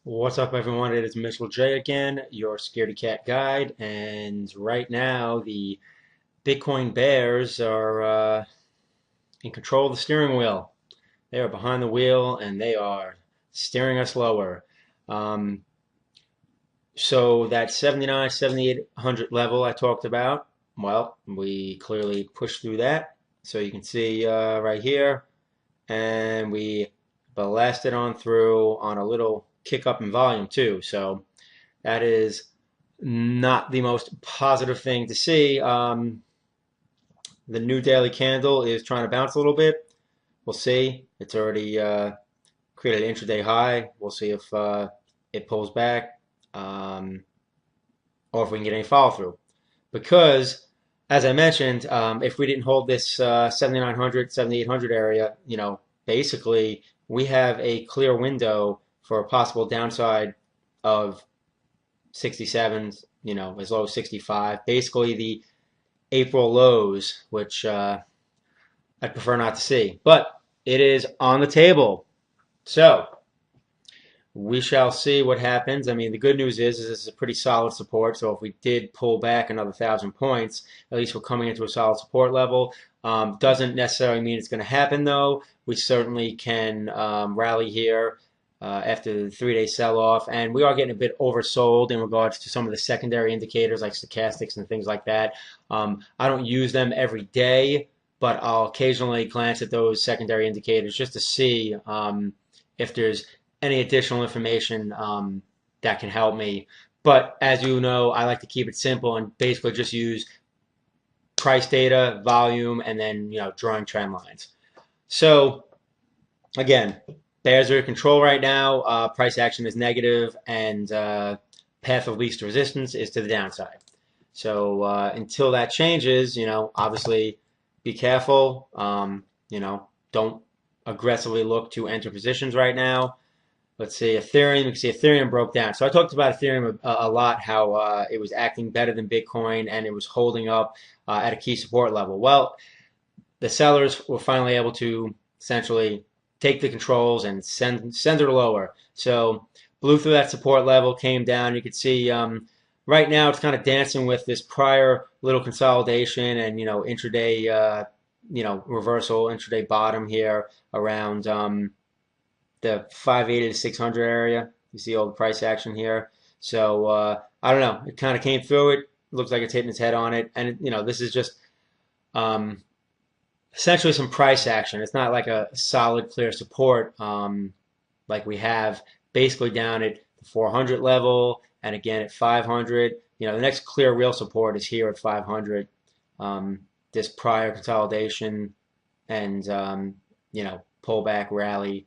What's up, everyone? It is Mitchell J again, your Scaredy Cat guide. And right now, the Bitcoin bears are in control of the steering wheel. They are behind the wheel and they are steering us lower. Um, so, that 79, 7,800 level I talked about, well, we clearly pushed through that. So, you can see right here, and we blasted on through on a little kick up in volume, too. So, that is not the most positive thing to see. The new daily candle is trying to bounce a little bit. We'll see. It's already created an intraday high. We'll see if it pulls back um, or if we can get any follow through. Because, as I mentioned, if we didn't hold this 7,900, 7,800 area, basically we have a clear window for a possible downside of 67, as low as 65. Basically, the April lows, which I'd prefer not to see. But it is on the table. So we shall see what happens. I mean, the good news is this is a pretty solid support. So if we did pull back another 1,000 points, at least we're coming into a solid support level. Doesn't necessarily mean it's going to happen, though. We certainly can rally here after the 3-day sell-off, and we are getting a bit oversold in regards to some of the secondary indicators like stochastics and things like that. I don't use them every day, but I'll occasionally glance at those secondary indicators just to see if there's any additional information that can help me. But as you know, I like to keep it simple and basically just use price data, volume, and then drawing trend lines. So again, bears are in control right now. Price action is negative, and path of least resistance is to the downside. So until that changes, obviously be careful. Don't aggressively look to enter positions right now. Let's see, Ethereum. You can see Ethereum broke down. So I talked about Ethereum a lot, how it was acting better than Bitcoin and it was holding up at a key support level. Well, the sellers were finally able to essentially take the controls and send it lower. So blew through that support level, came down. You can see right now it's kind of dancing with this prior little consolidation and intraday reversal, intraday bottom here around the 580 to 600 area. You see all the price action here. So I don't know. It kind of came through it. Looks like it's hitting its head on it. And this is just essentially some price action. It's not like a solid, clear support like we have basically down at the 400 level and again at 500. The next clear real support is here at 500. This prior consolidation and pullback rally.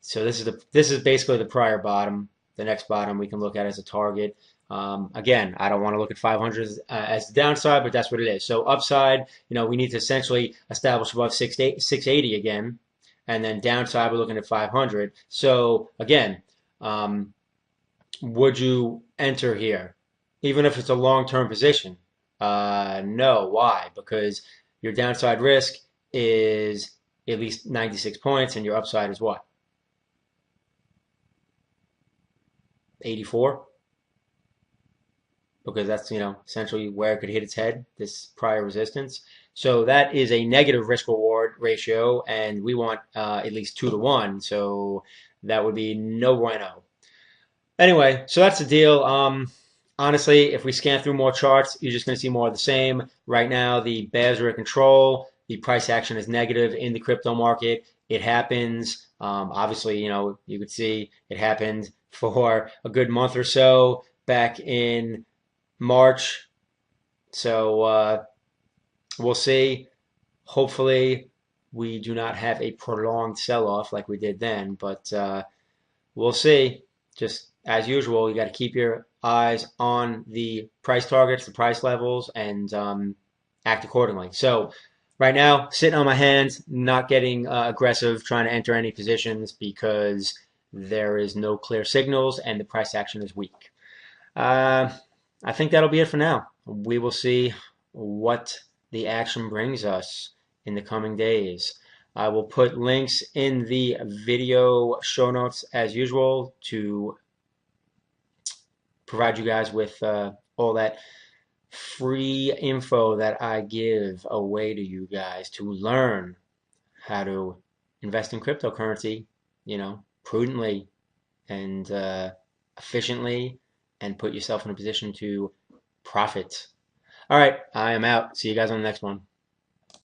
So this is basically the prior bottom. The next bottom we can look at as a target. Again, I don't want to look at 500 as the downside, but that's what it is. So upside, we need to essentially establish above 680 again, and then downside we're looking at 500. So again, would you enter here, even if it's a long-term position? No. Why? Because your downside risk is at least 96 points, and your upside is what? 84, because that's essentially where it could hit its head, this prior resistance. So that is a negative risk reward ratio, and we want at least 2 to 1. So that would be no bueno. Anyway, so that's the deal. Honestly, if we scan through more charts, you're just going to see more of the same. Right now, the bears are in control. The price action is negative in the crypto market. It happens. Obviously, you could see it happened for a good month or so back in March. So we'll see. Hopefully, we do not have a prolonged sell-off like we did then, but we'll see. Just as usual, you got to keep your eyes on the price targets, the price levels, and act accordingly. So right now, sitting on my hands, not getting aggressive, trying to enter any positions because there is no clear signals and the price action is weak. I think that'll be it for now. We will see what the action brings us in the coming days. I will put links in the video show notes as usual to provide you guys with all that free info that I give away to you guys to learn how to invest in cryptocurrency, prudently and efficiently, and put yourself in a position to profit. All right, I am out. See you guys on the next one.